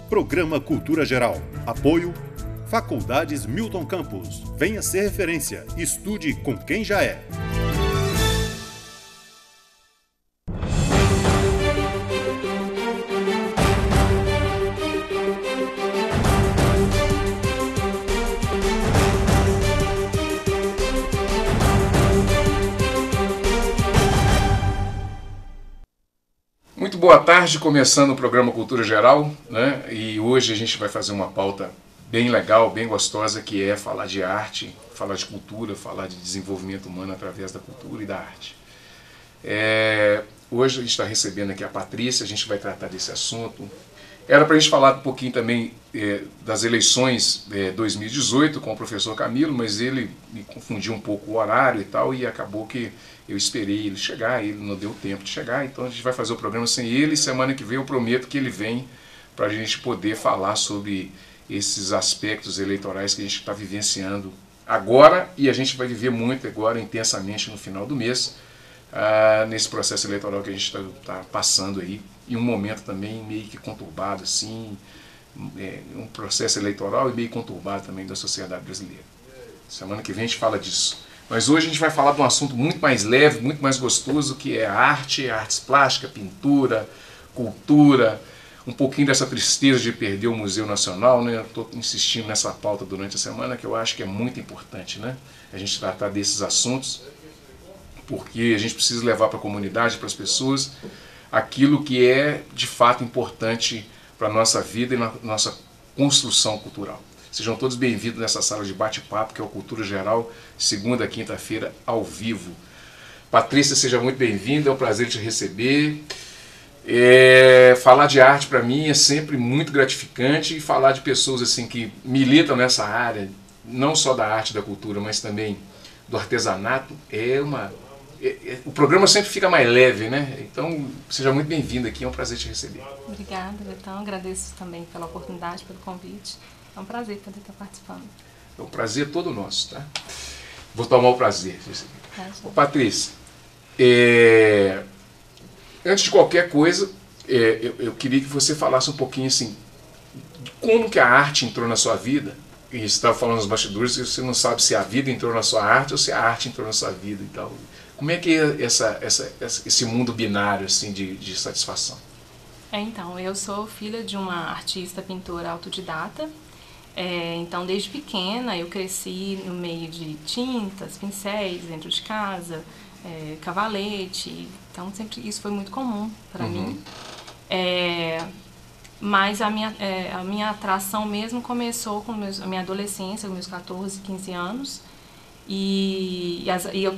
Programa Cultura Geral. Apoio Faculdades Milton Campos. Venha ser referência. Estude com quem já é. Muito boa tarde, começando o programa Cultura Geral, né? E hoje a gente vai fazer uma pauta bem legal, bem gostosa, que é falar de arte, falar de cultura, falar de desenvolvimento humano através da cultura e da arte. Hoje a gente está recebendo aqui a Patrícia, a gente vai tratar desse assunto. Era para a gente falar um pouquinho também das eleições 2018 com o professor Camilo, mas ele me confundiu um pouco o horário e tal, e acabou que eu esperei ele chegar, ele não deu tempo de chegar, então a gente vai fazer o programa sem ele, e semana que vem eu prometo que ele vem para a gente poder falar sobre esses aspectos eleitorais que a gente está vivenciando agora, e a gente vai viver muito agora, intensamente, no final do mês, nesse processo eleitoral que a gente está passando aí, e um momento também meio que conturbado, assim, um processo eleitoral e meio conturbado também da sociedade brasileira. Semana que vem a gente fala disso. Mas hoje a gente vai falar de um assunto muito mais leve, muito mais gostoso, que é a arte, artes plásticas, pintura, cultura, um pouquinho dessa tristeza de perder o Museu Nacional, né? Estou insistindo nessa pauta durante a semana, que eu acho que é muito importante, né? A gente tratar desses assuntos, porque a gente precisa levar para a comunidade, para as pessoas, aquilo que é de fato importante para a nossa vida e na nossa construção cultural. Sejam todos bem-vindos nessa sala de bate-papo, que é o Cultura Geral, segunda a quinta-feira, ao vivo. Patrícia, seja muito bem-vinda, é um prazer te receber. Falar de arte para mim é sempre muito gratificante, e falar de pessoas assim que militam nessa área, não só da arte e da cultura, mas também do artesanato, o programa sempre fica mais leve, né? Então, seja muito bem-vinda aqui, é um prazer te receber. Obrigada, Betão. Agradeço também pela oportunidade, pelo convite. É um prazer poder estar participando. É um prazer todo nosso, tá? Vou tomar o prazer. Ô, Patrícia, antes de qualquer coisa, eu queria que você falasse um pouquinho assim, de como que a arte entrou na sua vida. E você estava falando nos bastidores, você não sabe se a vida entrou na sua arte ou se a arte entrou na sua vida e tal. Como é que é esse mundo binário assim, de satisfação? Então, eu sou filha de uma artista pintora autodidata. Então, desde pequena, eu cresci no meio de tintas, pincéis, dentro de casa, cavalete. Então, sempre isso foi muito comum para mim. Mas a minha atração mesmo começou com a minha adolescência, com meus 14, 15 anos. E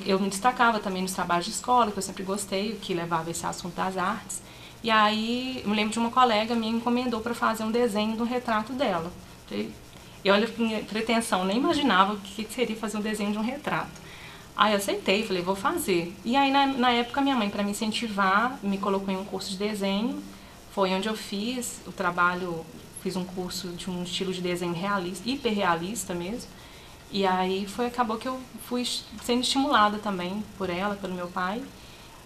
eu me destacava também nos trabalhos de escola, que eu sempre gostei, que levava esse assunto das artes. E aí, eu me lembro de uma colega minha me encomendou para fazer um desenho de um retrato dela. E olha, minha pretensão, nem imaginava o que seria fazer um desenho de um retrato. Aí eu aceitei, falei, vou fazer. E aí, na época, minha mãe, para me incentivar, me colocou em um curso de desenho. Foi onde eu fiz o trabalho, fiz um curso de um estilo de desenho realista, hiperrealista mesmo. E aí acabou que eu fui sendo estimulada também por ela, pelo meu pai.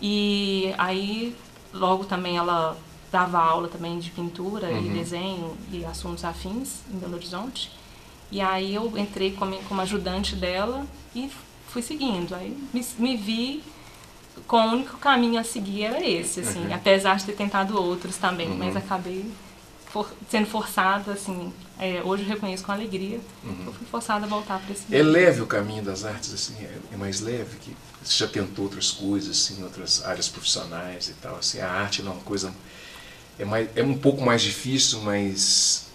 E aí, logo também ela dava aula também de pintura e desenho e assuntos afins em Belo Horizonte. E aí eu entrei como ajudante dela e fui seguindo. Aí me vi com o único caminho a seguir era esse, assim, apesar de ter tentado outros também, mas acabei sendo forçada, assim, hoje eu reconheço com alegria, eu fui forçada a voltar para esse É leve o caminho das artes, assim, é mais leve, que você já tentou outras coisas, assim, outras áreas profissionais e tal, assim, a arte não é uma coisa, é um pouco mais difícil, mas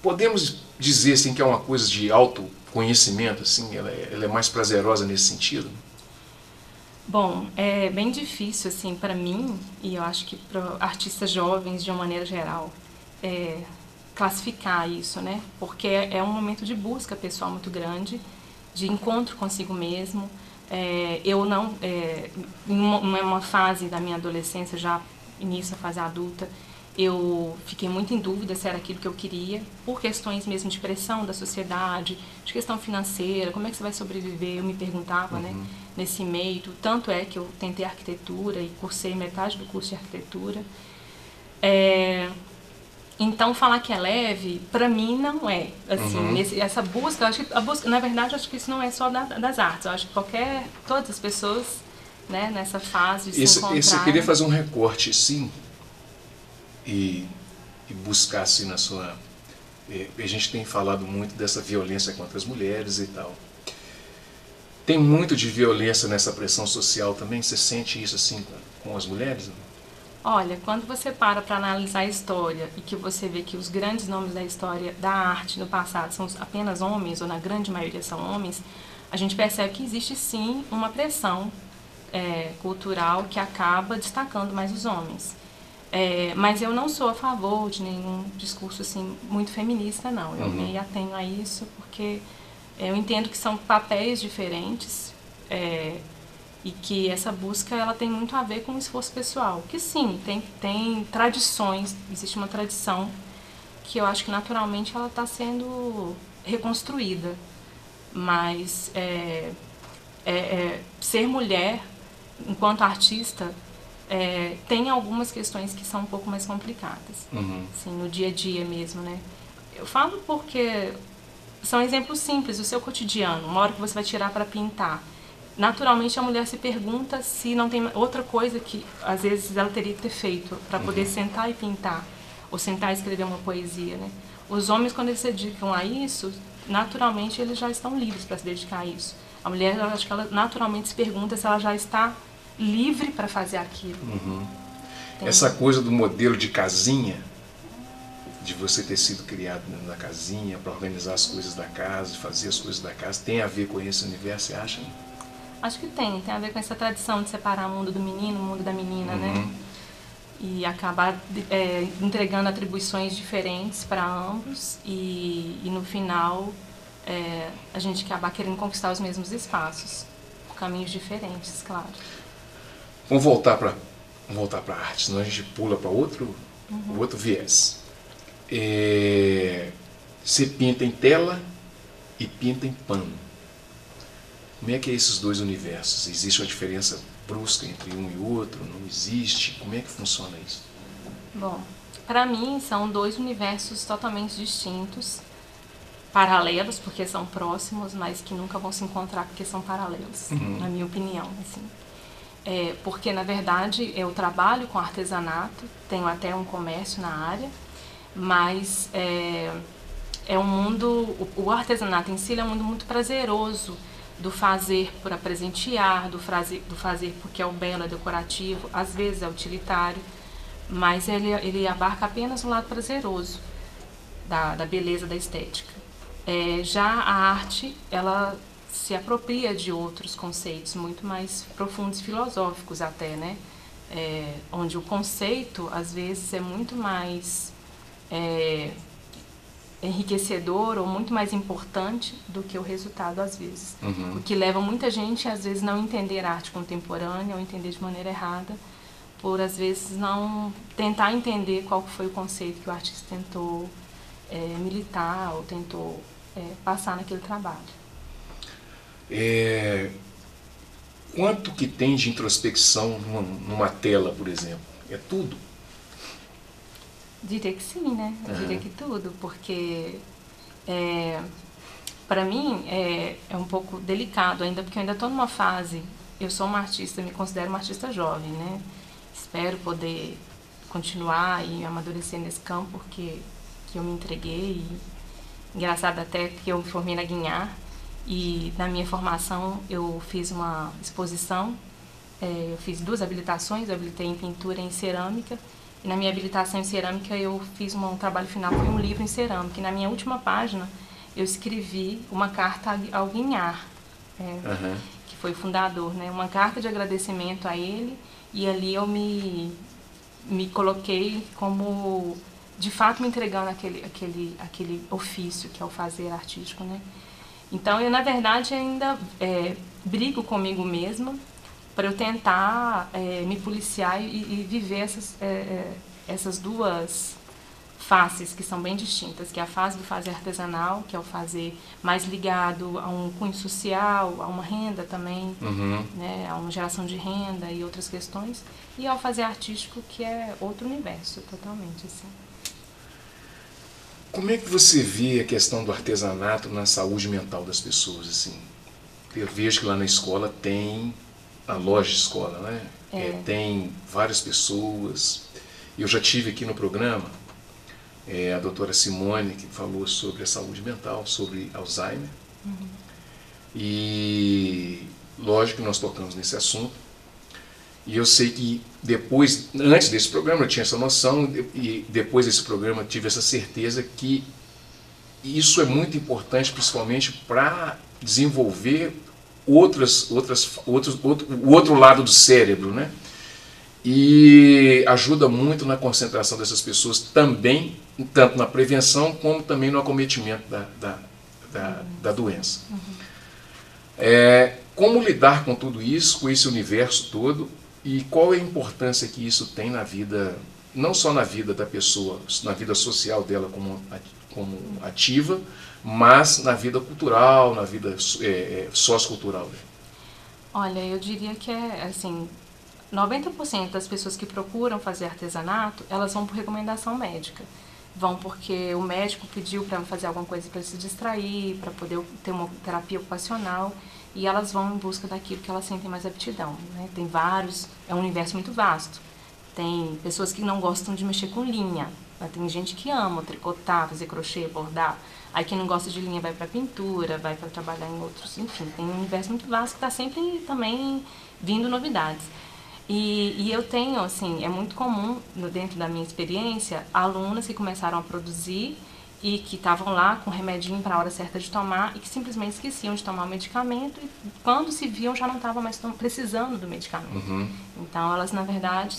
podemos dizer, assim, que é uma coisa de autoconhecimento, assim, ela é mais prazerosa nesse sentido? Bom, é bem difícil, assim, para mim, e eu acho que para artistas jovens, de uma maneira geral, classificar isso, né? Porque é um momento de busca pessoal muito grande, de encontro consigo mesmo. Eu não, em uma fase da minha adolescência, já início da fase adulta, eu fiquei muito em dúvida se era aquilo que eu queria, por questões mesmo de pressão da sociedade, de questão financeira, como é que você vai sobreviver, eu me perguntava, né, nesse meio. Tanto é que eu tentei arquitetura e cursei metade do curso de arquitetura. Então, falar que é leve, para mim, não é. Assim, essa busca, eu acho que a busca, na verdade, eu acho que isso não é só das artes. Eu acho que todas as pessoas, né, nessa fase de se encontrar... Eu queria fazer um recorte, sim, e buscar, assim, na sua... A gente tem falado muito dessa violência contra as mulheres e tal. Tem muito de violência nessa pressão social também? Você sente isso, assim, com as mulheres? Olha, quando você para analisar a história e que você vê que os grandes nomes da história da arte no passado são apenas homens, ou na grande maioria são homens, a gente percebe que existe sim uma pressão cultural que acaba destacando mais os homens. Mas eu não sou a favor de nenhum discurso assim, muito feminista, não. Eu me atenho a isso porque eu entendo que são papéis diferentes, e que essa busca ela tem muito a ver com o esforço pessoal. Que sim, tem tradições, existe uma tradição que eu acho que naturalmente ela está sendo reconstruída. Mas ser mulher, enquanto artista, tem algumas questões que são um pouco mais complicadas. Assim, no dia a dia mesmo, né? Eu falo porque são exemplos simples do seu cotidiano. Uma hora que você vai tirar para pintar, naturalmente a mulher se pergunta se não tem outra coisa que às vezes ela teria que ter feito para poder sentar e pintar, ou sentar e escrever uma poesia, né? Os homens, quando eles se dedicam a isso, naturalmente eles já estão livres para se dedicar a isso. A mulher, eu acho que ela naturalmente se pergunta se ela já está livre para fazer aquilo. Essa coisa do modelo de casinha, de você ter sido criado na casinha para organizar as coisas da casa, fazer as coisas da casa, tem a ver com esse universo, você acha? Acho que tem a ver com essa tradição de separar o mundo do menino, o mundo da menina, né? E acabar entregando atribuições diferentes para ambos e no final a gente acabar querendo conquistar os mesmos espaços, por caminhos diferentes, claro. Vamos voltar para a arte, senão a gente pula para outro viés. Você pinta em tela e pinta em pano. Como é que é esses dois universos? Existe uma diferença brusca entre um e outro? Não existe? Como é que funciona isso? Bom, para mim são dois universos totalmente distintos, paralelos porque são próximos, mas que nunca vão se encontrar porque são paralelos, na minha opinião. Assim. Porque, na verdade, eu trabalho com artesanato, tenho até um comércio na área, mas é um mundo, o artesanato em si é um mundo muito prazeroso, do fazer para presentear, do fazer porque é o belo, é decorativo, às vezes é utilitário, mas ele abarca apenas um lado prazeroso da beleza, da estética. Já a arte, ela se apropria de outros conceitos muito mais profundos e filosóficos até, né? Onde o conceito, às vezes, é muito mais enriquecedor ou muito mais importante do que o resultado, às vezes. O que leva muita gente, às vezes, não entender arte contemporânea ou entender de maneira errada, por, às vezes, não tentar entender qual foi o conceito que o artista tentou militar ou tentou passar naquele trabalho. Quanto que tem de introspecção numa tela, por exemplo? É tudo? Diria que sim, né? Diria que tudo, porque para mim é um pouco delicado ainda, porque eu ainda estou numa fase, eu sou uma artista, me considero uma artista jovem, né? Espero poder continuar e amadurecer nesse campo que eu me entreguei. Engraçado até que eu me formei na Guinhar e na minha formação eu fiz uma exposição, eu fiz 2 habilitações, eu habilitei em pintura e em cerâmica. E na minha habilitação em cerâmica eu fiz um trabalho final, foi um livro em cerâmica. E na minha última página eu escrevi uma carta ao Guinhar, que foi o fundador, né? Uma carta de agradecimento a ele, e ali eu me coloquei como, de fato, me entregando aquele ofício que é o fazer artístico, né? Então eu, na verdade, ainda brigo comigo mesma para eu tentar me policiar e viver essas duas faces que são bem distintas, que é a fase do fazer artesanal, que é o fazer mais ligado a um cunho social, a uma renda também, né, a uma geração de renda e outras questões, e ao fazer artístico, que é outro universo totalmente, assim. Como é que você vê a questão do artesanato na saúde mental das pessoas, assim? Eu vejo que lá na escola tem a loja de escola, né? Tem várias pessoas. Eu já tive aqui no programa a doutora Simone, que falou sobre a saúde mental, sobre Alzheimer. E lógico que nós tocamos nesse assunto. E eu sei que depois, antes desse programa eu tinha essa noção, e depois desse programa eu tive essa certeza que isso é muito importante, principalmente para desenvolver o outro lado do cérebro, né? E ajuda muito na concentração dessas pessoas também, tanto na prevenção como também no acometimento da doença. Como lidar com tudo isso, com esse universo todo, e qual é a importância que isso tem na vida, não só na vida da pessoa, na vida social dela como ativa, mas na vida cultural, na vida sociocultural dela? Olha, eu diria que assim, 90% das pessoas que procuram fazer artesanato, elas vão por recomendação médica. Vão porque o médico pediu para fazer alguma coisa para se distrair, para poder ter uma terapia ocupacional, e elas vão em busca daquilo que elas sentem mais aptidão, né? Tem vários, é um universo muito vasto. Tem pessoas que não gostam de mexer com linha, tem gente que ama tricotar, fazer crochê, bordar. Aí quem não gosta de linha vai para pintura, vai para trabalhar em outros, enfim, tem um universo muito vasto que está sempre também vindo novidades. E eu tenho, assim, é muito comum, dentro da minha experiência, alunas que começaram a produzir e que estavam lá com remedinho para a hora certa de tomar e que simplesmente esqueciam de tomar o medicamento e quando se viam já não estavam mais precisando do medicamento. Então elas, na verdade,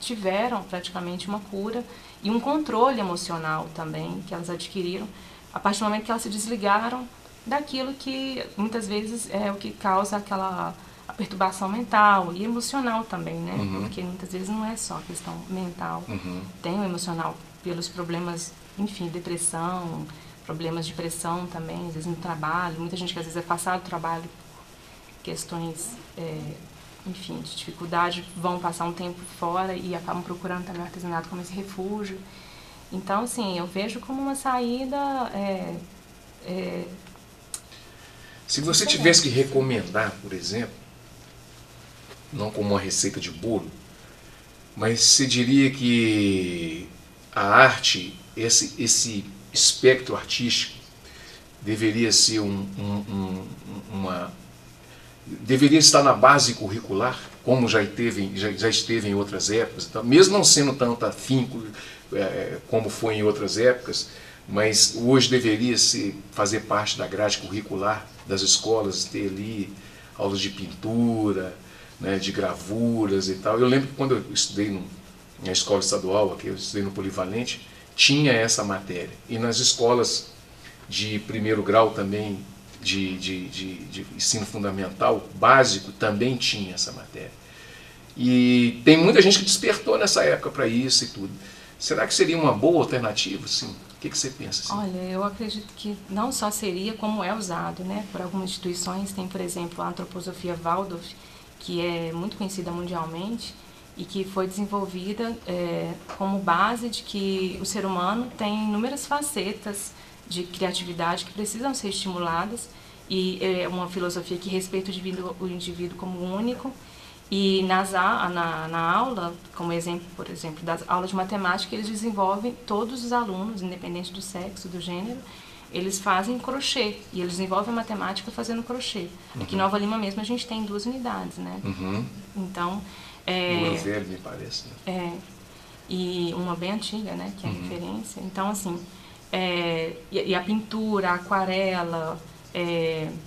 tiveram praticamente uma cura e um controle emocional também que elas adquiriram a partir do momento que elas se desligaram daquilo que muitas vezes é o que causa aquela a perturbação mental e emocional também, né? Porque muitas vezes não é só questão mental. Tem o emocional pelos problemas, enfim, depressão, problemas de pressão também, às vezes no trabalho. Muita gente que às vezes é afastada do trabalho por questões, enfim, de dificuldade, vão passar um tempo fora e acabam procurando também o artesanato como esse refúgio. Então, assim, eu vejo como uma saída... Se você tivesse que recomendar, por exemplo, não como uma receita de bolo, mas você diria que a arte, esse espectro artístico, deveria ser deveria estar na base curricular, como já esteve em outras épocas, então, mesmo não sendo tanto afinco como foi em outras épocas, mas hoje deveria fazer parte da grade curricular das escolas, ter ali aulas de pintura, né, de gravuras e tal. Eu lembro que quando eu estudei na escola estadual, aqui eu estudei no Polivalente, tinha essa matéria. E nas escolas de primeiro grau também, de ensino fundamental, básico, também tinha essa matéria. E tem muita gente que despertou nessa época para isso e tudo. Será que seria uma boa alternativa, assim? O que você pensa? Assim? Olha, eu acredito que não só seria, como é usado, né? Por algumas instituições, tem, por exemplo, a antroposofia Waldorf, que é muito conhecida mundialmente e que foi desenvolvida como base de que o ser humano tem inúmeras facetas de criatividade que precisam ser estimuladas e é uma filosofia que respeita o indivíduo como único. E na aula, como exemplo, por exemplo, das aulas de matemática, eles desenvolvem, todos os alunos, independente do sexo, do gênero, eles fazem crochê, e eles desenvolvem a matemática fazendo crochê. Aqui em Nova Lima mesmo a gente tem 2 unidades, né? Então... Ouro Velho, me parece. Né? E uma bem antiga, né, que é a referência. Então, assim, e a pintura, a aquarela,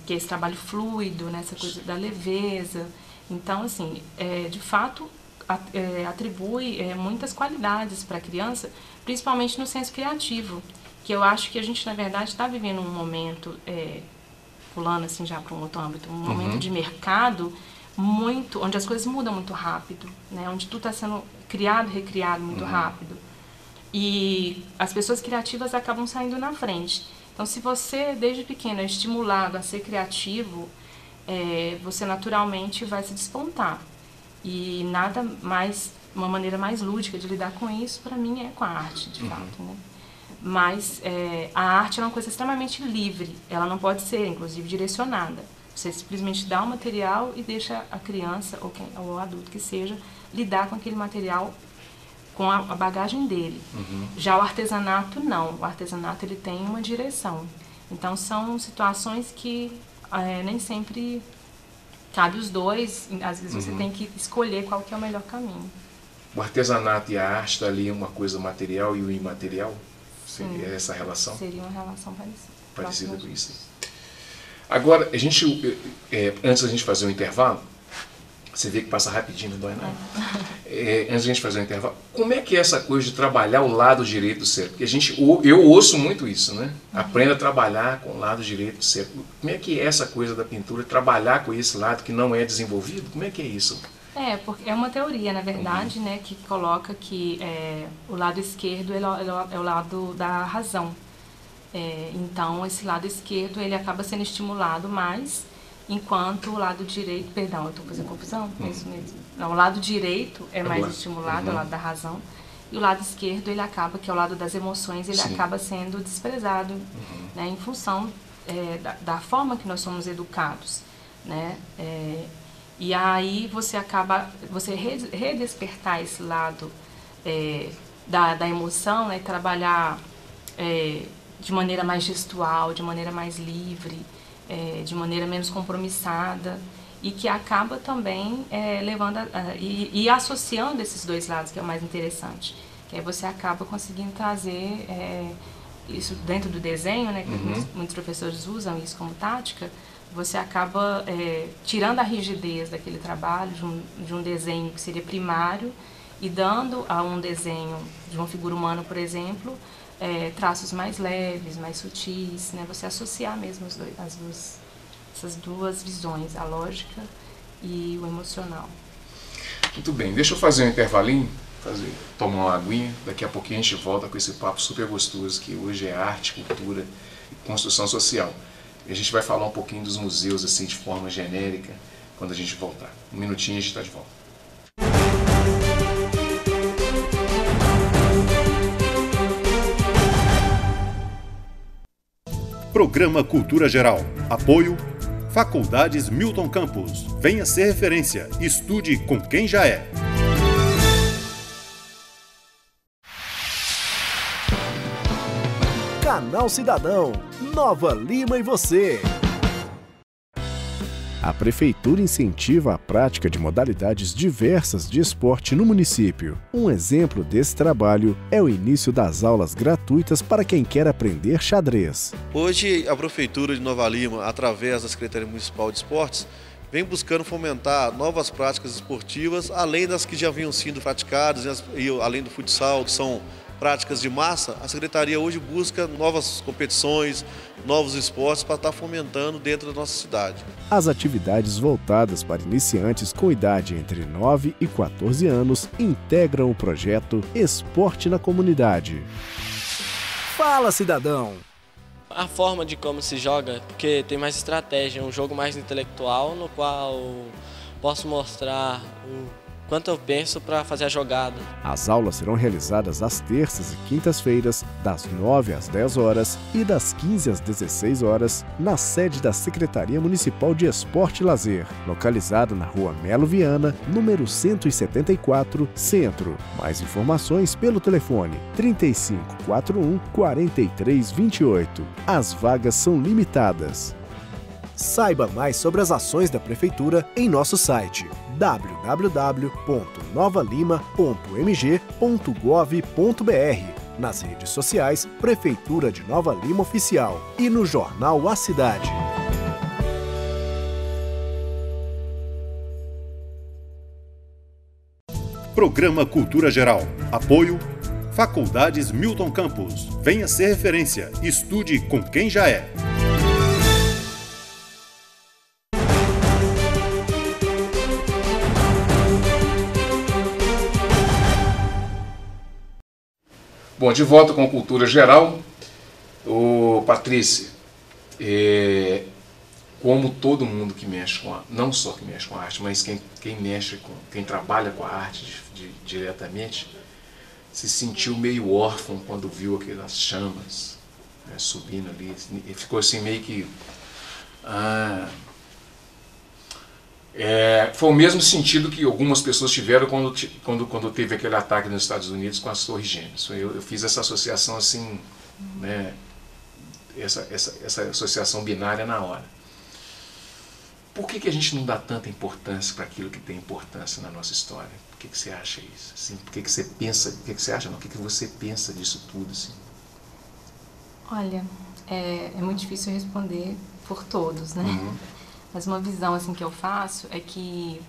que é esse trabalho fluido, né, essa coisa da leveza. Então, assim, de fato, atribui muitas qualidades para a criança, principalmente no senso criativo, que eu acho que a gente, na verdade, está vivendo um momento, pulando assim já para um outro âmbito, um momento de mercado onde as coisas mudam muito rápido, né? Onde tudo está sendo criado, recriado muito rápido. E as pessoas criativas acabam saindo na frente. Então, se você, desde pequeno, é estimulado a ser criativo, você naturalmente vai se despontar. E nada mais, uma maneira mais lúdica de lidar com isso, para mim, é com a arte, de fato, né? Mas a arte é uma coisa extremamente livre, ela não pode ser, inclusive, direcionada. Você simplesmente dá o material e deixa a criança, ou o adulto que seja, lidar com aquele material, com a bagagem dele. Já o artesanato, não. O artesanato, ele tem uma direção. Então, são situações que nem sempre cabe os dois. Às vezes você tem que escolher qual que é o melhor caminho. O artesanato e a arte está ali uma coisa material e o imaterial? Sim. Seria essa relação? Seria uma relação Parecida com isso. Agora, antes da gente fazer um intervalo, você vê que passa rapidinho, não dói nada. Antes da gente fazer um intervalo, como é que é essa coisa de trabalhar o lado direito do cérebro? Porque eu ouço muito isso, né? Aprenda a trabalhar com o lado direito do cérebro. Como é que é essa coisa da pintura, trabalhar com esse lado que não é desenvolvido? Como é que é isso? Porque é uma teoria, na verdade, né, que coloca que o lado esquerdo é o lado da razão. Então, esse lado esquerdo ele acaba sendo estimulado mais, enquanto o lado direito... Perdão, eu estou fazendo confusão? É isso mesmo. Não, o lado direito é mais estimulado, é o lado da razão. E o lado esquerdo, ele acaba, que é o lado das emoções, ele acaba sendo desprezado, né, em função da forma que nós somos educados, né? E aí você redespertar esse lado da emoção, né, trabalhar de maneira mais gestual, de maneira mais livre, de maneira menos compromissada, e que acaba também levando e associando esses dois lados, que é o mais interessante. Que aí você acaba conseguindo trazer isso dentro do desenho, né, que muitos professores usam isso como tática. Você acaba tirando a rigidez daquele trabalho, de um desenho que seria primário, e dando a um desenho de uma figura humana, por exemplo, traços mais leves, mais sutis, né? Você associar mesmo essas duas visões, a lógica e o emocional. Muito bem, deixa eu fazer um intervalinho, tomar uma aguinha, daqui a pouquinho a gente volta com esse papo super gostoso, que hoje é arte, cultura e construção social. E a gente vai falar um pouquinho dos museus, assim, de forma genérica, quando a gente voltar. Um minutinho e a gente está de volta. Programa Cultura Geral. Apoio Faculdades Milton Campos. Venha ser referência. Estude com quem já é. Canal Cidadão. Nova Lima e você. A Prefeitura incentiva a prática de modalidades diversas de esporte no município. Um exemplo desse trabalho é o início das aulas gratuitas para quem quer aprender xadrez. Hoje, a Prefeitura de Nova Lima, através da Secretaria Municipal de Esportes, vem buscando fomentar novas práticas esportivas, além das que já vinham sendo praticadas, e além do futsal, que são práticas de massa. A Secretaria hoje busca novas competições, novos esportes para estar fomentando dentro da nossa cidade. As atividades voltadas para iniciantes com idade entre 9 e 14 anos integram o projeto Esporte na Comunidade. Fala, cidadão! A forma de como se joga, porque tem mais estratégia, um jogo mais intelectual, no qual posso mostrar o quanto eu penso para fazer a jogada. As aulas serão realizadas às terças e quintas-feiras, das 9 às 10 horas e das 15 às 16 horas, na sede da Secretaria Municipal de Esporte e Lazer, localizada na Rua Melo Viana, número 174, Centro. Mais informações pelo telefone 3541-4328. As vagas são limitadas. Saiba mais sobre as ações da Prefeitura em nosso site www.novalima.mg.gov.br, nas redes sociais Prefeitura de Nova Lima Oficial e no jornal A Cidade. Programa Cultura Geral. Apoio Faculdades Milton Campos. Venha ser referência. Estude com quem já é. Bom, de volta com Cultura Geral. Patrícia, como todo mundo que mexe com não só que mexe com a arte, mas quem trabalha com a arte diretamente, se sentiu meio órfão quando viu aquelas chamas, né, subindo ali, e ficou assim meio que... foi o mesmo sentido que algumas pessoas tiveram quando teve aquele ataque nos Estados Unidos com as Torres Gêmeas. Eu fiz essa associação assim, né, essa associação binária na hora. Por que a gente não dá tanta importância para aquilo que tem importância na nossa história? Por que você acha isso? Assim, por que você pensa? Por que você acha? Não? O que você pensa disso tudo? Assim? Olha, é muito difícil responder por todos, né? Mas uma visão assim que eu faço é que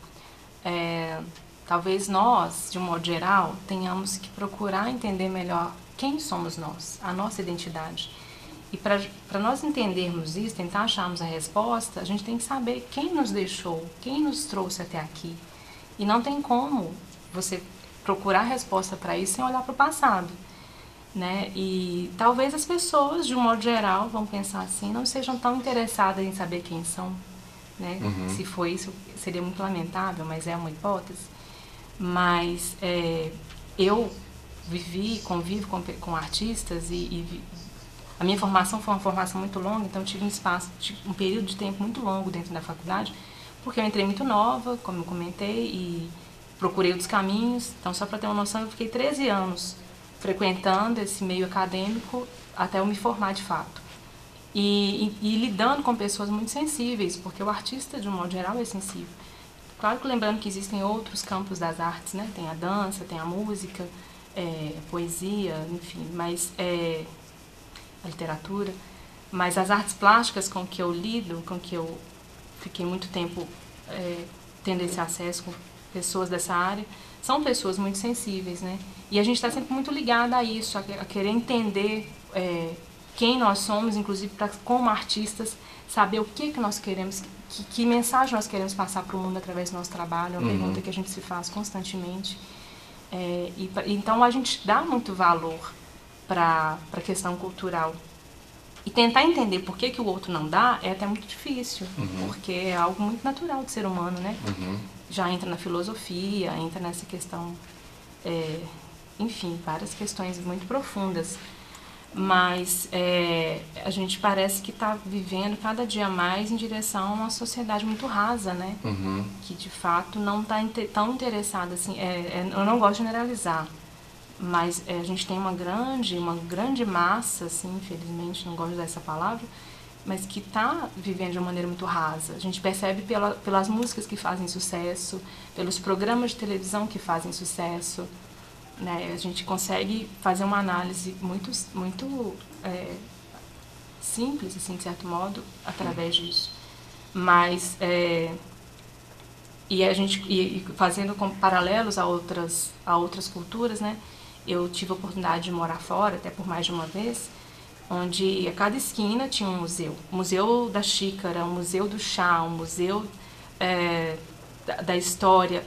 talvez nós, de um modo geral, tenhamos que procurar entender melhor quem somos nós, a nossa identidade. E para nós entendermos isso, tentar acharmos a resposta, a gente tem que saber quem nos deixou, quem nos trouxe até aqui. E não tem como você procurar a resposta para isso sem olhar para o passado, né? E talvez as pessoas, de um modo geral, vão pensar assim, não sejam tão interessadas em saber quem são, né? Se for isso, seria muito lamentável, mas é uma hipótese. Mas eu convivo com artistas e a minha formação foi uma formação muito longa, então eu tive um período de tempo muito longo dentro da faculdade, porque eu entrei muito nova, como eu comentei, e procurei outros caminhos. Então, só para ter uma noção, eu fiquei 13 anos frequentando esse meio acadêmico até eu me formar de fato. E lidando com pessoas muito sensíveis, porque o artista, de um modo geral, é sensível. Claro que lembrando que existem outros campos das artes, né? Tem a dança, tem a música, poesia, enfim, mas... a literatura, mas as artes plásticas com que eu lido, com que eu fiquei muito tempo tendo esse acesso com pessoas dessa área, são pessoas muito sensíveis, né? E a gente está sempre muito ligada a isso, a querer entender quem nós somos, inclusive para, como artistas, saber o que nós queremos, que mensagem nós queremos passar para o mundo através do nosso trabalho, é uma pergunta que a gente se faz constantemente. Então a gente dá muito valor para a questão cultural. E tentar entender por que o outro não dá é até muito difícil, porque é algo muito natural do ser humano, né? Já entra na filosofia, entra nessa questão, enfim, várias questões muito profundas. Mas a gente parece que está vivendo cada dia mais em direção a uma sociedade muito rasa, né? Que de fato não está tão interessada assim. Eu não gosto de generalizar, mas a gente tem uma grande massa, assim, infelizmente, não gosto dessa palavra, mas que está vivendo de uma maneira muito rasa. A gente percebe pelas músicas que fazem sucesso, pelos programas de televisão que fazem sucesso, né? A gente consegue fazer uma análise muito simples, assim, de certo modo, através disso. Mas, e fazendo paralelos a outras culturas, né? Eu tive a oportunidade de morar fora, até por mais de uma vez, onde a cada esquina tinha um museu. O Museu da Xícara, o Museu do Chá, o Museu da História,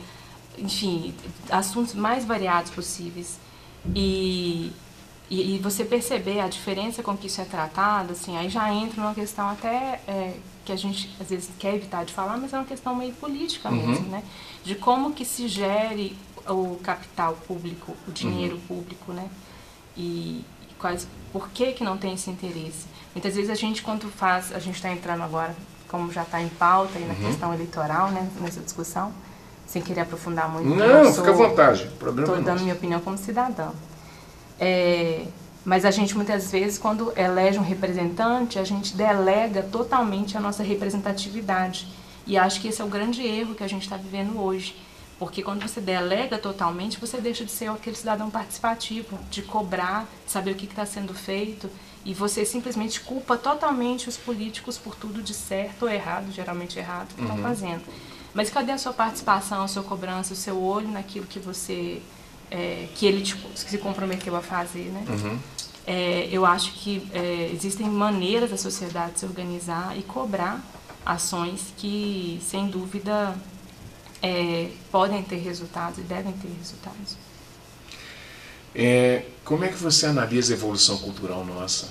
enfim, assuntos mais variados possíveis. E você perceber a diferença com que isso é tratado, assim, aí já entra numa questão até que a gente às vezes quer evitar de falar, mas é uma questão meio política mesmo, né? De como que se gere o capital público, o dinheiro público, né? E por que não tem esse interesse? Muitas vezes a gente está entrando agora, como já está em pauta aí na questão eleitoral, né, nessa discussão, sem querer aprofundar muito. Não, fica à vontade. Estou dando minha opinião como cidadã. Mas a gente muitas vezes, quando elege um representante, a gente delega totalmente a nossa representatividade. E acho que esse é o grande erro que a gente está vivendo hoje. Porque quando você delega totalmente, você deixa de ser aquele cidadão participativo, de cobrar, saber o que está sendo feito, e você simplesmente culpa totalmente os políticos por tudo de certo ou errado, geralmente errado, que estão fazendo. Mas cadê a sua participação, a sua cobrança, o seu olho naquilo que você, que ele se comprometeu a fazer, né? Eu acho que existem maneiras da sociedade se organizar e cobrar ações que, sem dúvida, podem ter resultados e devem ter resultados. Como é que você analisa a evolução cultural nossa?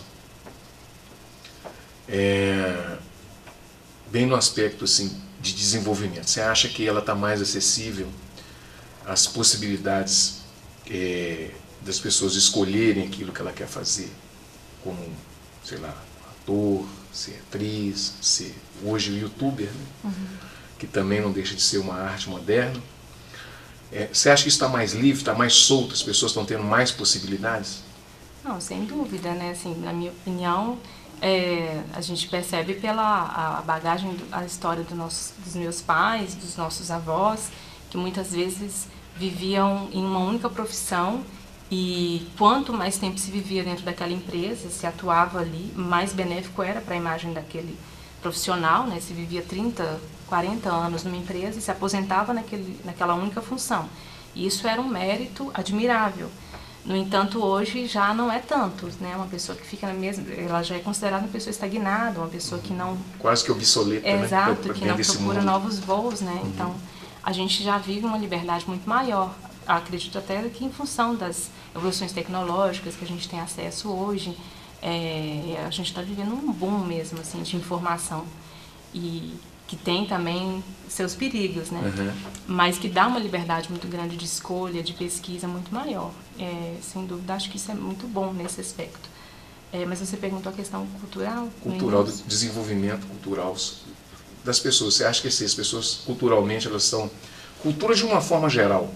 Bem no aspecto assim, de desenvolvimento. Você acha que ela está mais acessível às possibilidades das pessoas escolherem aquilo que ela quer fazer, como, sei lá, ator, ser atriz, ser hoje o youtuber, né? Que também não deixa de ser uma arte moderna. Você acha que isso está mais livre, está mais solto, as pessoas estão tendo mais possibilidades? Não, sem dúvida, né? Assim, na minha opinião, a gente percebe pela a bagagem, a história dos meus pais, dos nossos avós, que muitas vezes viviam em uma única profissão, e quanto mais tempo se vivia dentro daquela empresa, se atuava ali, mais benéfico era para a imagem daquele profissional, né? Se vivia 30, 40 anos numa empresa e se aposentava naquela única função. E isso era um mérito admirável. No entanto, hoje já não é tanto, né? Uma pessoa que fica na mesma, ela já é considerada uma pessoa estagnada, uma pessoa que não... Quase que obsoleta, né? Exato, que não procura novos voos, né? Então, a gente já vive uma liberdade muito maior. Acredito até que em função das evoluções tecnológicas que a gente tem acesso hoje, a gente está vivendo um boom mesmo, assim, de informação. E que tem também seus perigos, né? Mas que dá uma liberdade muito grande de escolha, de pesquisa muito maior. Sem dúvida, acho que isso é muito bom nesse aspecto. Mas você perguntou a questão cultural? Cultural, do desenvolvimento cultural das pessoas. Você acha que as pessoas, culturalmente, elas são... Cultura de uma forma geral,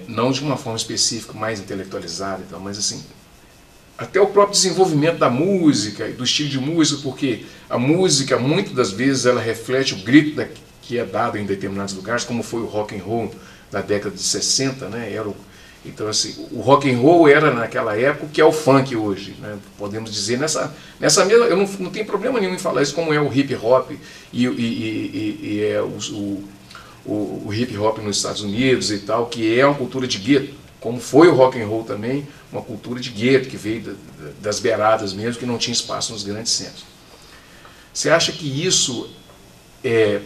não de uma forma específica, mais intelectualizada e tal, mas assim... Até o próprio desenvolvimento da música e do estilo de música, porque a música, muitas das vezes, ela reflete o grito que é dado em determinados lugares, como foi o rock and roll da década de 60, né? Então, assim, o rock and roll era naquela época o que é o funk hoje, né? Podemos dizer nessa mesma... Eu não tenho problema nenhum em falar isso, como é o hip hop o hip hop nos Estados Unidos e tal, que é uma cultura de gueto. Como foi o rock and roll também, uma cultura de gueto, que veio das beiradas mesmo, que não tinha espaço nos grandes centros. Você acha que isso é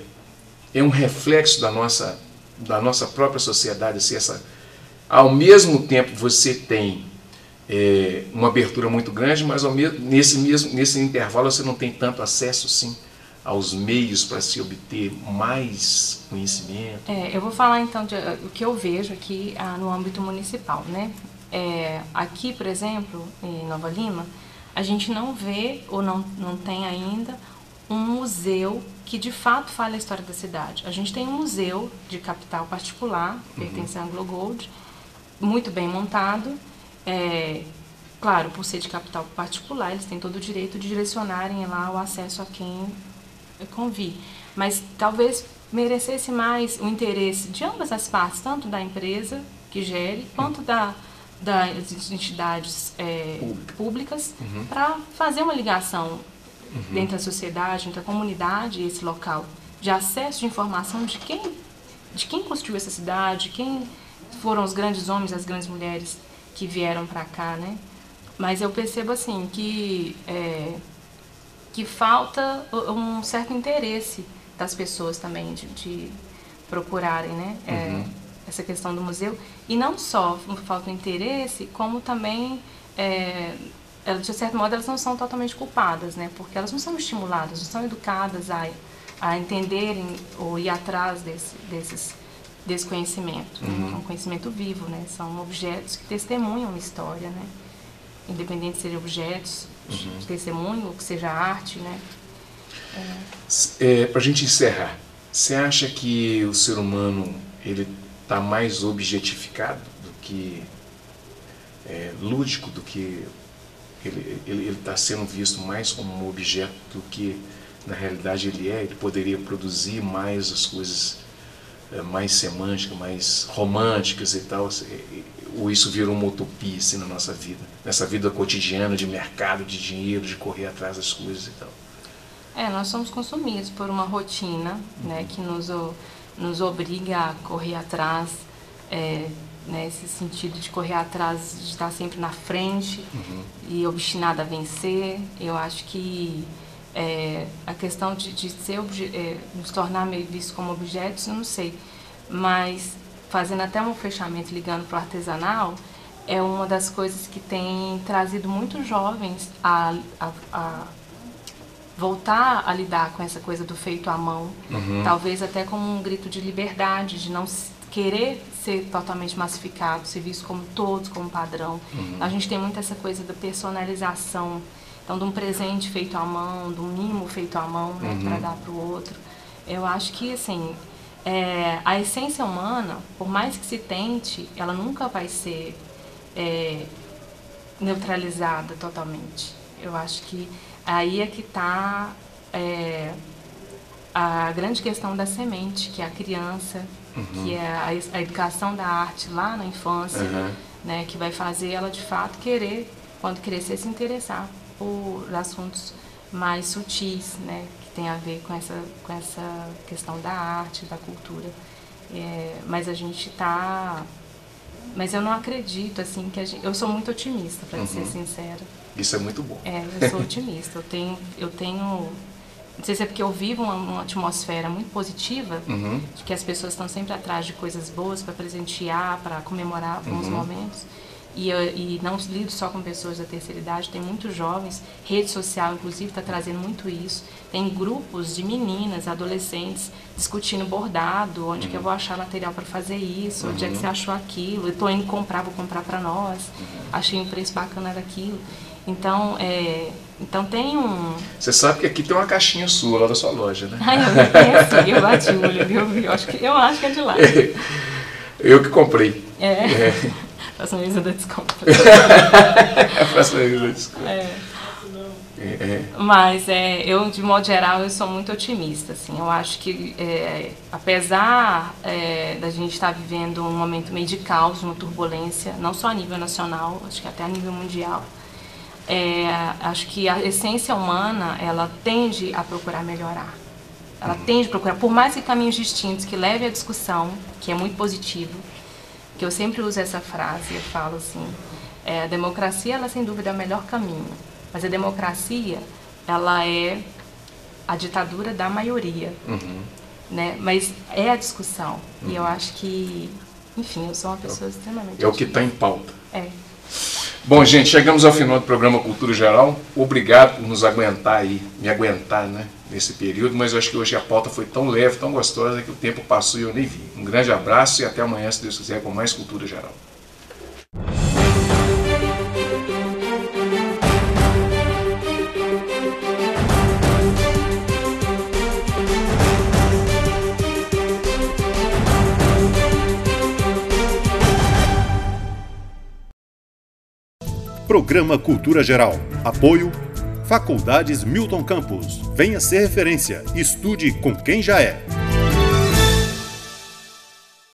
um reflexo da nossa própria sociedade? Assim, ao mesmo tempo você tem uma abertura muito grande, mas nesse intervalo você não tem tanto acesso, sim, aos meios para se obter mais conhecimento? Eu vou falar então o que eu vejo aqui no âmbito municipal, né? Aqui, por exemplo, em Nova Lima, a gente não vê ou não tem ainda um museu que de fato fale a história da cidade. A gente tem um museu de capital particular, pertence à Anglo Gold, muito bem montado. Claro, por ser de capital particular, eles têm todo o direito de direcionarem lá o acesso a quem convir, mas talvez merecesse mais o interesse de ambas as partes, tanto da empresa que gere, quanto das entidades públicas, para fazer uma ligação entre a sociedade, entre a comunidade e esse local, de acesso de informação de quem construiu essa cidade, quem foram os grandes homens, as grandes mulheres que vieram para cá, né? Mas eu percebo assim que falta um certo interesse das pessoas também de procurarem, né, essa questão do museu. E não só falta interesse, como também, de certo modo, elas não são totalmente culpadas, né, porque elas não são estimuladas, não são educadas a entenderem ou ir atrás desse conhecimento. Né, que é um conhecimento vivo, né, são objetos que testemunham a história, né, independente de serem objetos de testemunho ou que seja arte, né. Para a gente encerrar, você acha que o ser humano ele está mais objetificado do que lúdico, do que ele está sendo visto mais como um objeto do que na realidade ele é? Ele poderia produzir mais as coisas mais semânticas, mais românticas e tal, ou isso virou uma utopia assim, na nossa vida, nessa vida cotidiana de mercado, de dinheiro, de correr atrás das coisas e tal? Nós somos consumidos por uma rotina, né, que nos obriga a correr atrás, esse sentido de correr atrás, de estar sempre na frente e obstinada a vencer. Eu acho que a questão de nos tornar meio vistos como objetos, eu não sei, mas fazendo até um fechamento ligando para o artesanal, é uma das coisas que tem trazido muitos jovens a voltar a lidar com essa coisa do feito à mão, talvez até como um grito de liberdade, de não querer ser totalmente massificado, ser visto como todos, como padrão. A gente tem muito essa coisa da personalização, então de um presente feito à mão, de um mimo feito à mão, né, para dar para o outro. Eu acho que, assim, a essência humana, por mais que se tente, ela nunca vai ser neutralizada totalmente. Eu acho que aí é que está a grande questão da semente, que é a criança, que é a educação da arte lá na infância, né, que vai fazer ela de fato querer, quando crescer, se interessar por assuntos mais sutis, né, que tem a ver com essa questão da arte, da cultura. Mas a gente está... Mas eu não acredito, assim, que eu sou muito otimista, para ser sincera. Isso é muito bom. Eu sou otimista. Eu tenho não sei se é porque eu vivo uma atmosfera muito positiva, de que as pessoas estão sempre atrás de coisas boas para presentear, para comemorar bons momentos. E não lido só com pessoas da terceira idade, tem muitos jovens, rede social inclusive está trazendo muito isso. Tem grupos de meninas, adolescentes, discutindo bordado, onde que eu vou achar material para fazer isso, onde é que você achou aquilo, eu estou indo comprar, vou comprar para nós, achei um preço bacana daquilo. Então, então tem um... Você sabe que aqui tem uma caixinha sua lá da sua loja, né? Eu bati o olho, eu acho que é de lá. Eu que comprei. Faça uma mesa da desconto. Faça uma mesa da desconto. Mas eu, de modo geral, eu sou muito otimista. Assim. Eu acho que, apesar da gente estar vivendo um momento meio de caos, uma turbulência, não só a nível nacional, acho que até a nível mundial, acho que a essência humana, ela tende a procurar melhorar. Ela tende a procurar, por mais que caminhos distintos, que leve à discussão, que é muito positivo, que eu sempre uso essa frase, eu falo assim, a democracia, ela sem dúvida é o melhor caminho, mas a democracia, ela é a ditadura da maioria, né? Mas é a discussão, e eu acho que, enfim, eu sou uma pessoa extremamente o que está em pauta. Bom, gente, chegamos ao final do programa Cultura Geral. Obrigado por nos aguentar aí, me aguentar, né, nesse período, mas eu acho que hoje a pauta foi tão leve, tão gostosa, que o tempo passou e eu nem vi. Um grande abraço e até amanhã, se Deus quiser, com mais Cultura Geral. Programa Cultura Geral. Apoio Faculdades Milton Campos. Venha ser referência. Estude com quem já é.